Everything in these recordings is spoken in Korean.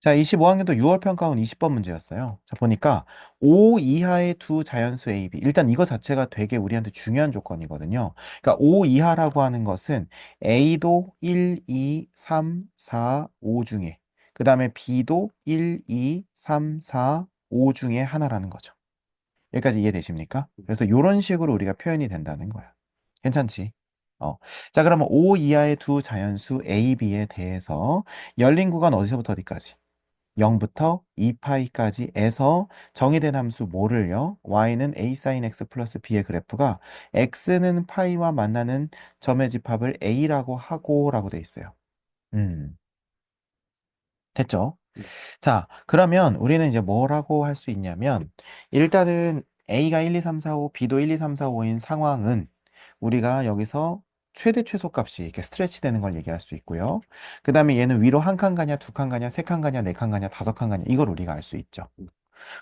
자, 25학년도 6월 평가원 20번 문제였어요. 자, 보니까 5 이하의 두 자연수 A, B. 일단 이거 자체가 되게 우리한테 중요한 조건이거든요. 그러니까 5 이하라고 하는 것은 A도 1, 2, 3, 4, 5 중에, 그 다음에 B도 1, 2, 3, 4, 5 중에 하나라는 거죠. 여기까지 이해되십니까? 그래서 이런 식으로 우리가 표현이 된다는 거야. 괜찮지? 어. 자, 그러면 5 이하의 두 자연수 A, B에 대해서 열린 구간 어디서부터 어디까지? 0부터 2파이까지에서 정의된 함수 뭐를요? y는 a sin x 플러스 b의 그래프가 x는 파이와 만나는 점의 집합을 a라고 하고 라고 돼 있어요. 음, 됐죠? 자, 그러면 우리는 이제 뭐라고 할 수 있냐면 일단은 a가 1, 2, 3, 4, 5, b도 1, 2, 3, 4, 5인 상황은 우리가 여기서 최대 최소값이 이렇게 스트레치 되는 걸 얘기할 수 있고요. 그 다음에 얘는 위로 한 칸 가냐, 두 칸 가냐, 세 칸 가냐, 네 칸 가냐, 다섯 칸 가냐, 이걸 우리가 알 수 있죠.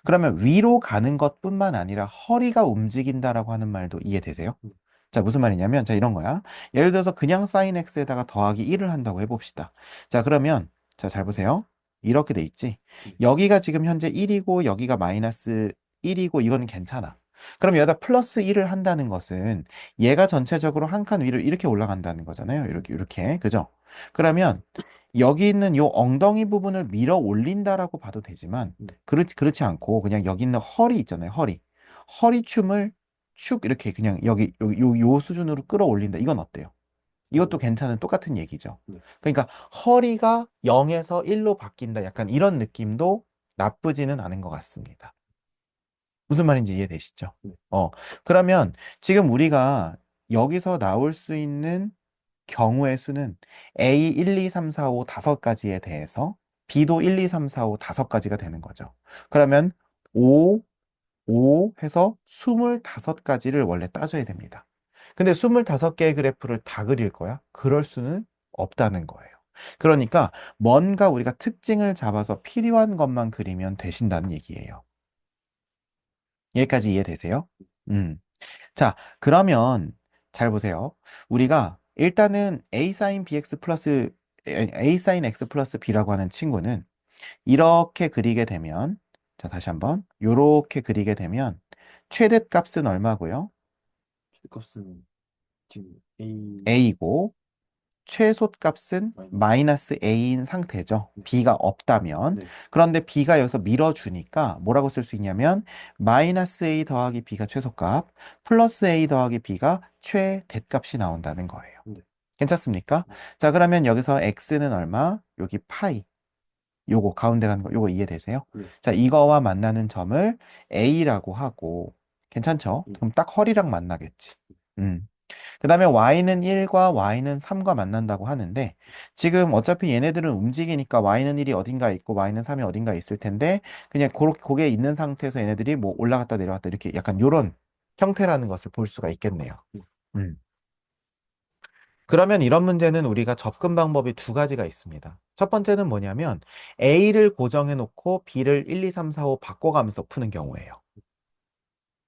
그러면 위로 가는 것뿐만 아니라 허리가 움직인다라고 하는 말도 이해되세요? 자, 무슨 말이냐면, 자, 이런 거야. 예를 들어서 그냥 sin x에다가 더하기 1을 한다고 해봅시다. 자, 그러면, 자, 잘 보세요. 이렇게 돼 있지. 여기가 지금 현재 1이고, 여기가 마이너스 1이고, 이거는 괜찮아. 그럼 여기다 플러스 1을 한다는 것은 얘가 전체적으로 한 칸 위로 이렇게 올라간다는 거잖아요. 이렇게, 이렇게. 그죠? 그러면 여기 있는 요 엉덩이 부분을 밀어 올린다라고 봐도 되지만, 그렇지 않고 그냥 여기 있는 허리 있잖아요. 허리춤을 축 이렇게 그냥 요 수준으로 끌어올린다. 이건 어때요? 이것도 괜찮은 똑같은 얘기죠. 그러니까 허리가 0에서 1로 바뀐다. 약간 이런 느낌도 나쁘지는 않은 것 같습니다. 무슨 말인지 이해되시죠? 어, 그러면 지금 우리가 여기서 나올 수 있는 경우의 수는 A 1, 2, 3, 4, 5 다섯 가지에 대해서 B도 1, 2, 3, 4, 5 다섯 가지가 되는 거죠. 그러면 5, 5 해서 25가지를 원래 따져야 됩니다. 근데 25개의 그래프를 다 그릴 거야? 그럴 수는 없다는 거예요. 그러니까 뭔가 우리가 특징을 잡아서 필요한 것만 그리면 되신다는 얘기예요. 여기까지 이해되세요? 음. 자, 그러면 잘 보세요. 우리가 일단은 a sin bx 플러스 a sin x 플러스 b라고 하는 친구는 이렇게 그리게 되면 자, 다시 한번 요렇게 그리게 되면 최대값은 얼마고요? 값은 지금 A a이고 최소값은 마이너스 a인 상태죠. 네. b가 없다면. 네. 그런데 b가 여기서 밀어주니까 뭐라고 쓸 수 있냐면 마이너스 a 더하기 b가 최소값 플러스 a 더하기 b가 최대값이 나온다는 거예요. 네. 괜찮습니까? 자, 그러면 여기서 x는 얼마? 여기 파이. 요거 가운데 가는 거 요거 이해되세요? 네. 자, 이거와 만나는 점을 a라고 하고 괜찮죠? 네. 그럼 딱 허리랑 만나겠지. 음. 그 다음에 y는 1과 y는 3과 만난다고 하는데 지금 어차피 얘네들은 움직이니까 y는 1이 어딘가 있고 y는 3이 어딘가 있을 텐데 그냥 그렇게 고개 있는 상태에서 얘네들이 뭐 올라갔다 내려갔다 이렇게 약간 요런 형태라는 것을 볼 수가 있겠네요. 음. 그러면 이런 문제는 우리가 접근 방법이 두 가지가 있습니다. 첫 번째는 뭐냐면 A를 고정해 놓고 B를 1, 2, 3, 4, 5 바꿔가면서 푸는 경우예요.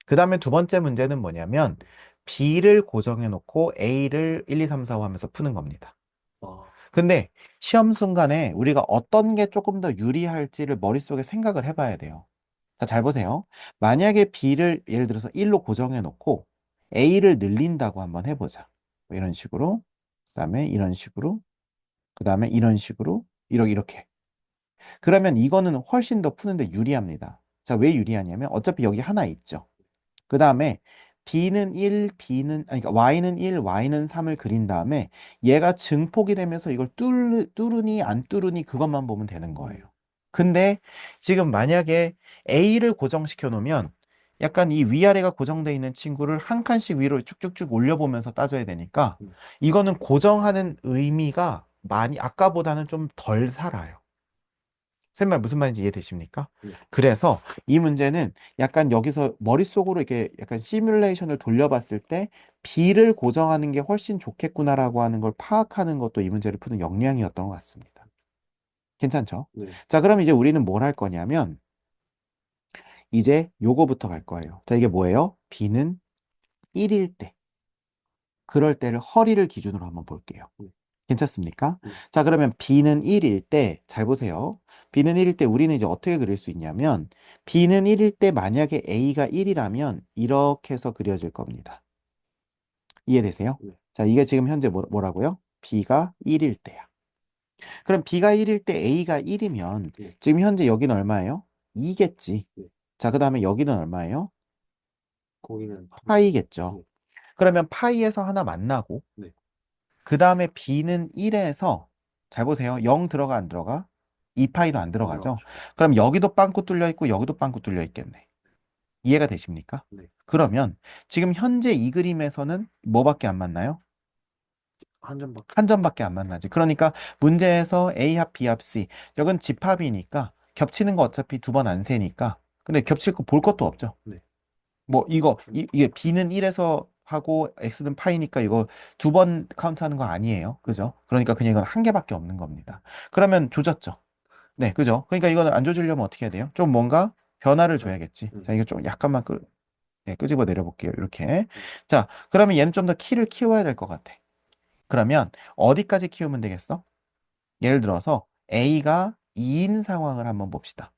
그 다음에 두 번째 문제는 뭐냐면 B를 고정해 놓고 A를 1, 2, 3, 4, 5 하면서 푸는 겁니다. 아, 근데 시험 순간에 우리가 어떤 게 조금 더 유리할지를 머릿속에 생각을 해봐야 돼요. 자, 잘 보세요. 만약에 B를 예를 들어서 1로 고정해 놓고 A를 늘린다고 한번 해보자. 뭐 이런 식으로, 그 다음에 이런 식으로, 그 다음에 이런 식으로, 이렇게. 그러면 이거는 훨씬 더 푸는데 유리합니다. 자, 왜 유리하냐면 어차피 여기 하나 있죠. 그 다음에 B는 1, 아니, 그러니까 Y는 1, Y는 3을 그린 다음에 얘가 증폭이 되면서 이걸 뚫으니 안 뚫으니 그것만 보면 되는 거예요. 근데 지금 만약에 A를 고정시켜 놓으면 약간 이 위아래가 고정되어 있는 친구를 한 칸씩 위로 쭉쭉쭉 올려보면서 따져야 되니까 이거는 고정하는 의미가 많이 아까보다는 좀 덜 살아요. 쌤말 무슨 말인지 이해되십니까? 네. 그래서 이 문제는 약간 여기서 머릿속으로 이렇게 약간 시뮬레이션을 돌려봤을 때 B를 고정하는 게 훨씬 좋겠구나라고 하는 걸 파악하는 것도 이 문제를 푸는 역량이었던 것 같습니다. 괜찮죠? 네. 자, 그럼 이제 우리는 뭘 할 거냐면 이제 요거부터 갈 거예요. 자, 이게 뭐예요? B는 1일 때. 그럴 때를 허리를 기준으로 한번 볼게요. 괜찮습니까? 네, 자, 그러면 B는 1일 때, 잘 보세요. B는 1일 때 우리는 이제 어떻게 그릴 수 있냐면, B는 1일 때 만약에 A가 1이라면 이렇게 해서 그려질 겁니다. 이해되세요? 네, 자, 이게 지금 현재 뭐라고요? B가 1일 때야. 그럼 B가 1일 때 A가 1이면 네, 지금 현재 여기는 얼마예요? 2겠지. 네. 자, 그 다음에 여기는 얼마예요? 거기는 파이겠죠. 네, 그러면 파이에서 하나 만나고, 네. 그 다음에 B는 1에서, 잘 보세요. 0 들어가 안 들어가? 2파이도 안 안 들어가죠. 들어가죠. 그럼 여기도 빵꾸 뚫려 있고 여기도 빵꾸 뚫려 있겠네. 이해가 되십니까? 네. 그러면 지금 현재 이 그림에서는 뭐밖에 안 맞나요? 한 점밖에. 한 점밖에 안 만나지. 그러니까 문제에서 A합, B합, C. 여긴 집합이니까 겹치는 거 어차피 두 번 안 세니까. 근데 겹칠 거 볼 것도 없죠. 네. 뭐 이게 B는 1에서 하고 X는 파이니까 이거 두 번 카운트하는 거 아니에요. 그죠? 그러니까 그냥 이건 한 개밖에 없는 겁니다. 그러면 조졌죠. 네, 그죠? 그러니까 이거는 안 조지려면 어떻게 해야 돼요? 좀 뭔가 변화를 네. 줘야겠지. 네. 자, 이거 좀 약간만 네, 끄집어 내려볼게요. 이렇게. 네. 자, 그러면 얘는 좀 더 키를 키워야 될 것 같아. 그러면 어디까지 키우면 되겠어? 예를 들어서 A가 2인 상황을 한번 봅시다.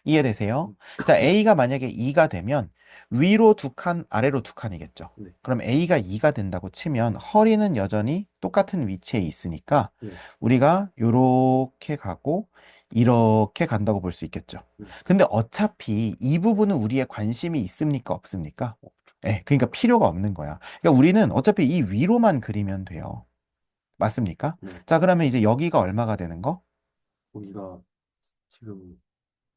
이해되세요? 음. 자, 네. A가 만약에 2가 되면 위로 두 칸, 아래로 두 칸이겠죠. 네. 그럼 A가 2가 된다고 치면 허리는 여전히 똑같은 위치에 있으니까 네. 우리가 요렇게 가고 이렇게 간다고 볼 수 있겠죠. 네. 근데 어차피 이 부분은 우리의 관심이 있습니까? 없습니까? 예, 그러니까 필요가 없는 거야. 그러니까 우리는 어차피 이 위로만 그리면 돼요. 맞습니까? 네. 자, 그러면 이제 여기가 얼마가 되는 거? 거기가 지금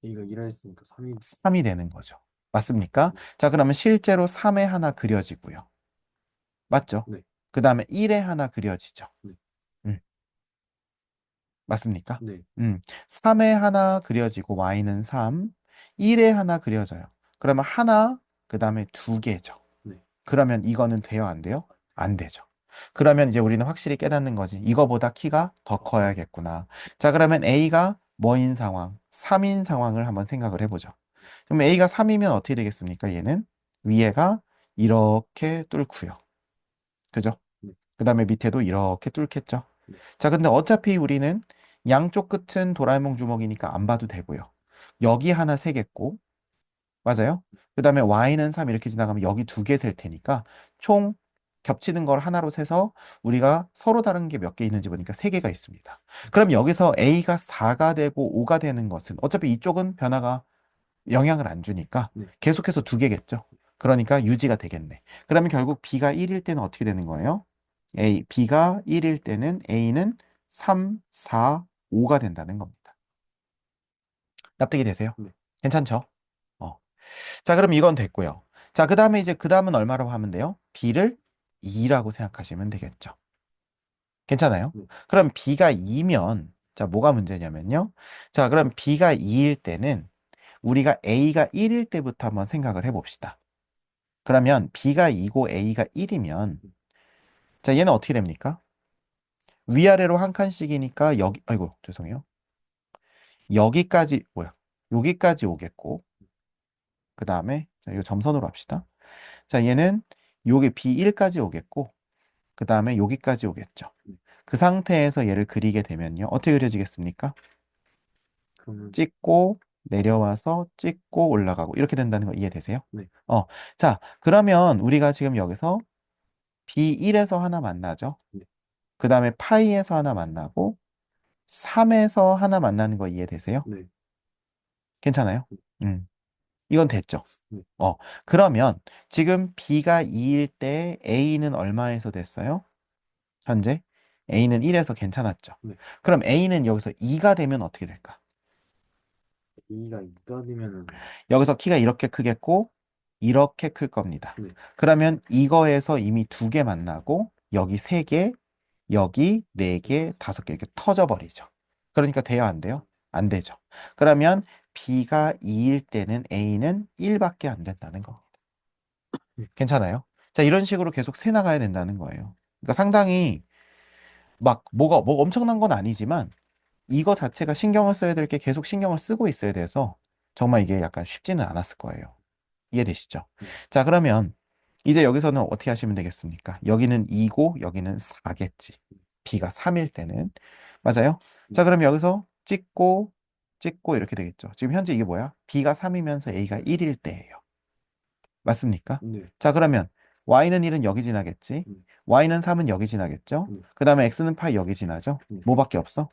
A가 1라 했으니까 3이. 3이 되는 거죠. 맞습니까? 네. 자, 그러면 실제로 3에 하나 그려지고요. 맞죠? 네. 그 다음에 1에 하나 그려지죠. 네. 음, 맞습니까? 네. 3에 하나 그려지고 y는 3, 1에 하나 그려져요. 그러면 하나, 그 다음에 두 개죠. 네. 그러면 이거는 돼요, 안 돼요? 안 되죠. 그러면 이제 우리는 확실히 깨닫는 거지. 이거보다 키가 더 더 커요. 커야겠구나. 자, 그러면 A가 뭐인 상황? 3인 상황을 한번 생각을 해보죠. 그럼 A가 3이면 어떻게 되겠습니까? 얘는 위에가 이렇게 뚫고요. 그죠? 네. 그 다음에 밑에도 이렇게 뚫겠죠. 네. 자, 근데 어차피 우리는 양쪽 끝은 도라에몽 주먹이니까 안 봐도 되고요. 여기 하나 세겠고, 맞아요? 그 다음에 y는 3 이렇게 지나가면 여기 두 개 셀 테니까 총 겹치는 걸 하나로 세서 우리가 서로 다른 게 몇 개 있는지 보니까 세 개가 있습니다. 그럼 여기서 a가 4가 되고 5가 되는 것은 어차피 이쪽은 변화가 영향을 안 주니까 네. 계속해서 두 개겠죠. 그러니까 유지가 되겠네. 그러면 결국 b가 1일 때는 어떻게 되는 거예요? b가 1일 때는 a는 3, 4, 5가 된다는 겁니다. 납득이 되세요? 네. 괜찮죠? 어. 자, 그럼 이건 됐고요. 자, 그 다음에 이제 그 다음은 얼마라고 하면 돼요? b를 2라고 생각하시면 되겠죠. 괜찮아요? 네. 그럼 b가 2면 자, 뭐가 문제냐면요. 자, 그럼 b가 2일 때는 우리가 a가 1일 때부터 한번 생각을 해봅시다. 그러면 b가 2고 a가 1이면 자, 얘는 어떻게 됩니까? 위아래로 한 칸씩이니까 여기 아이고, 죄송해요. 여기까지 뭐야? 여기까지 오겠고 그 다음에 자, 이거 점선으로 합시다. 자, 얘는 요게 B1까지 오겠고, 그 다음에 여기까지 오겠죠. 네. 그 상태에서 얘를 그리게 되면요. 어떻게 그려지겠습니까? 그러면. 찍고, 내려와서 찍고, 올라가고. 이렇게 된다는 거 이해되세요? 네. 어, 자, 그러면 우리가 지금 여기서 B1에서 하나 만나죠. 네. 그 다음에 파이에서 하나 만나고, 3에서 하나 만나는 거 이해되세요? 네. 괜찮아요? 네. 음, 이건 됐죠. 네. 어, 그러면 지금 B가 2일 때 A는 얼마에서 됐어요? 현재 A는 1에서 괜찮았죠. 네. 그럼 A는 여기서 2가 되면 어떻게 될까? A가 2가 되면은. 여기서 키가 이렇게 크겠고 이렇게 클 겁니다. 네. 그러면 이거에서 이미 두 개 만나고 여기 세 개, 여기 네 개, 다섯 개 이렇게 터져 버리죠. 그러니까 돼요, 안 돼요? 안 되죠. 그러면 B가 2일 때는 A는 1밖에 안 된다는 겁니다. 네. 괜찮아요? 자, 이런 식으로 계속 세 나가야 된다는 거예요. 그러니까 상당히 막 뭐 엄청난 건 아니지만 이거 자체가 신경을 써야 될 게 계속 신경을 쓰고 있어야 돼서 정말 이게 약간 쉽지는 않았을 거예요. 이해되시죠? 네. 자, 그러면 이제 여기서는 어떻게 하시면 되겠습니까? 여기는 2고 여기는 4겠지. b가 3일 때는. 맞아요? 자, 그럼 여기서 찍고 이렇게 되겠죠. 지금 현재 이게 뭐야? b가 3이면서 a가 1일 때예요. 맞습니까? 네. 자, 그러면 y는 1은 여기 지나겠지. 네. y는 3은 여기 지나겠죠. 네. 그 다음에 x는 파이 여기 지나죠. 네. 뭐밖에 없어?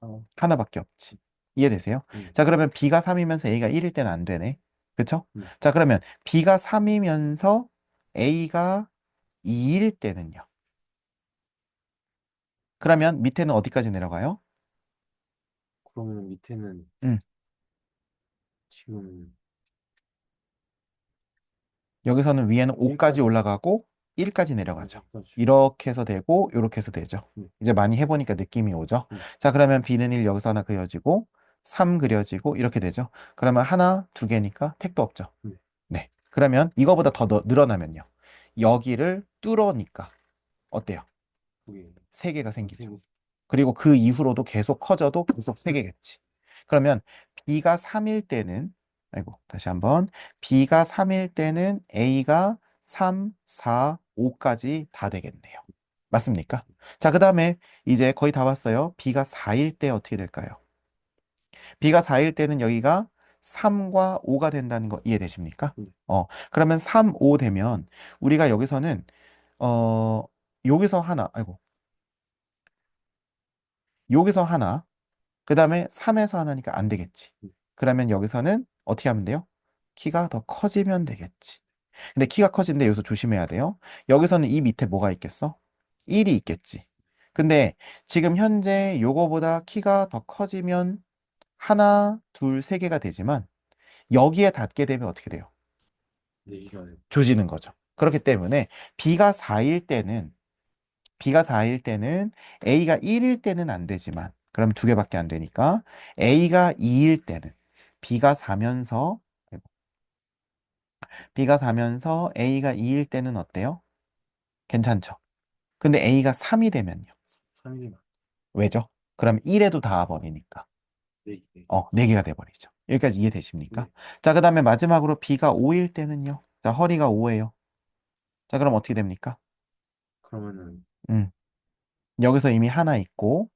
아, 하나밖에 없지. 이해되세요? 네. 자, 그러면 b가 3이면서 a가 1일 때는 안 되네. 그쵸? 네. 자, 그러면 b가 3이면서 a가 2일 때는요. 그러면 밑에는 어디까지 내려가요? 그러면 밑에는 음, 지금 여기서는 위에는 5까지 1까지. 올라가고 1까지 아, 내려가죠. 1까지. 이렇게 해서 되고 이렇게 해서 되죠. 네. 이제 많이 해보니까 느낌이 오죠. 네. 자, 그러면 b는 1 여기서 하나 그려지고 3 그려지고 이렇게 되죠. 그러면 하나, 두 개니까 택도 없죠. 네. 네. 그러면 이거보다 더 늘어나면요. 여기를 뚫으니까 어때요? 그게 3개가 아, 생기죠. 3개. 그리고 그 이후로도 계속 커져도 계속 3개겠지. 그러면 b가 3일 때는, 아이고, 다시 한번. b가 3일 때는 a가 3, 4, 5까지 다 되겠네요. 맞습니까? 자, 그 다음에 이제 거의 다 왔어요. b가 4일 때 어떻게 될까요? b가 4일 때는 여기가 3과 5가 된다는 거 이해되십니까? 네. 그러면 3, 5 되면 우리가 여기서는, 어, 여기서 하나, 아이고, 여기서 하나, 그 다음에 3에서 하나니까 안 되겠지. 네. 그러면 여기서는 어떻게 하면 돼요? 키가 더 커지면 되겠지. 근데 키가 커지는데 여기서 조심해야 돼요. 여기서는 이 밑에 뭐가 있겠어? 1이 있겠지. 근데 지금 현재 요거보다 키가 더 커지면 하나, 둘, 세 개가 되지만 여기에 닿게 되면 어떻게 돼요? 4개가 조지는 거죠. 그렇기 때문에 B가 4일 때는 B가 4일 때는 A가 1일 때는 안 되지만 그럼 두 개밖에 안 되니까 A가 2일 때는 B가 4면서 B가 4면서 A가 2일 때는 어때요? 괜찮죠? 근데 A가 3이 되면요. 3일이면 왜죠? 그럼 1에도 닿아버리니까 4개. 4개가 돼버리죠. 여기까지 이해되십니까? 네. 자, 그 다음에 마지막으로 B가 5일 때는요. 자, 허리가 5예요. 자, 그럼 어떻게 됩니까? 그러면은 음, 여기서 이미 하나 있고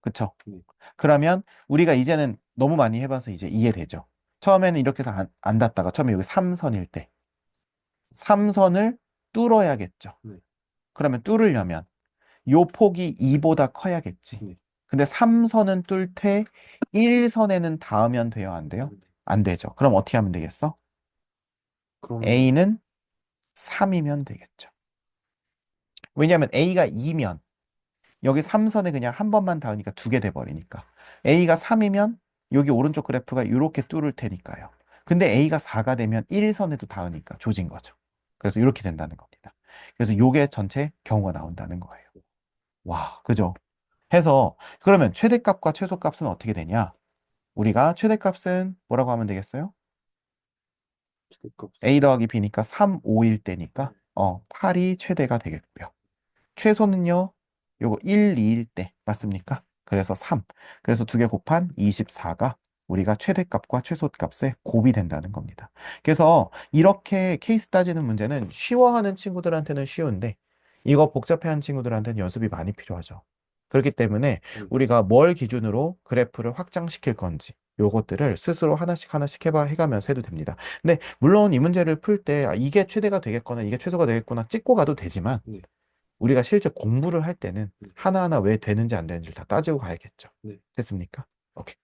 그쵸? 네. 그러면 우리가 이제는 너무 많이 해봐서 이제 이해되죠. 처음에는 이렇게 해서 안 닿다가 처음에 여기 3선일 때 3선을 뚫어야겠죠. 네. 그러면 뚫으려면 요 폭이 2보다 커야겠지. 네. 근데 3선은 뚫되 1선에는 닿으면 돼요? 안 돼요? 네. 안 되죠. 그럼 어떻게 하면 되겠어? 그러면 A는 3이면 되겠죠. 왜냐하면 A가 2면 여기 3선에 그냥 한 번만 닿으니까 두 개 돼버리니까. A가 3이면 여기 오른쪽 그래프가 이렇게 뚫을 테니까요. 근데 A가 4가 되면 1선에도 닿으니까 조진 거죠. 그래서 이렇게 된다는 겁니다. 그래서 요게 전체 경우가 나온다는 거예요. 와, 그죠? 해서 그러면 최대값과 최소값은 어떻게 되냐? 우리가 최대값은 뭐라고 하면 되겠어요? 최대값. A 더하기 B니까 3, 5일 때니까 8이 최대가 되겠고요. 최소는요, 요거 1, 2일 때 맞습니까? 그래서 3. 그래서 두 개 곱한 24가 우리가 최대값과 최소값의 곱이 된다는 겁니다. 그래서 이렇게 케이스 따지는 문제는 쉬워하는 친구들한테는 쉬운데 이거 복잡해하는 친구들한테는 연습이 많이 필요하죠. 그렇기 때문에 네. 우리가 뭘 기준으로 그래프를 확장시킬 건지 요것들을 스스로 하나씩 하나씩 해가면서 해도 됩니다. 근데 물론 이 문제를 풀 때 이게 최대가 되겠거나 이게 최소가 되겠구나 찍고 가도 되지만 네. 우리가 실제 공부를 할 때는 네. 하나하나 왜 되는지 안 되는지를 다 따지고 가야겠죠. 네. 됐습니까? 오케이.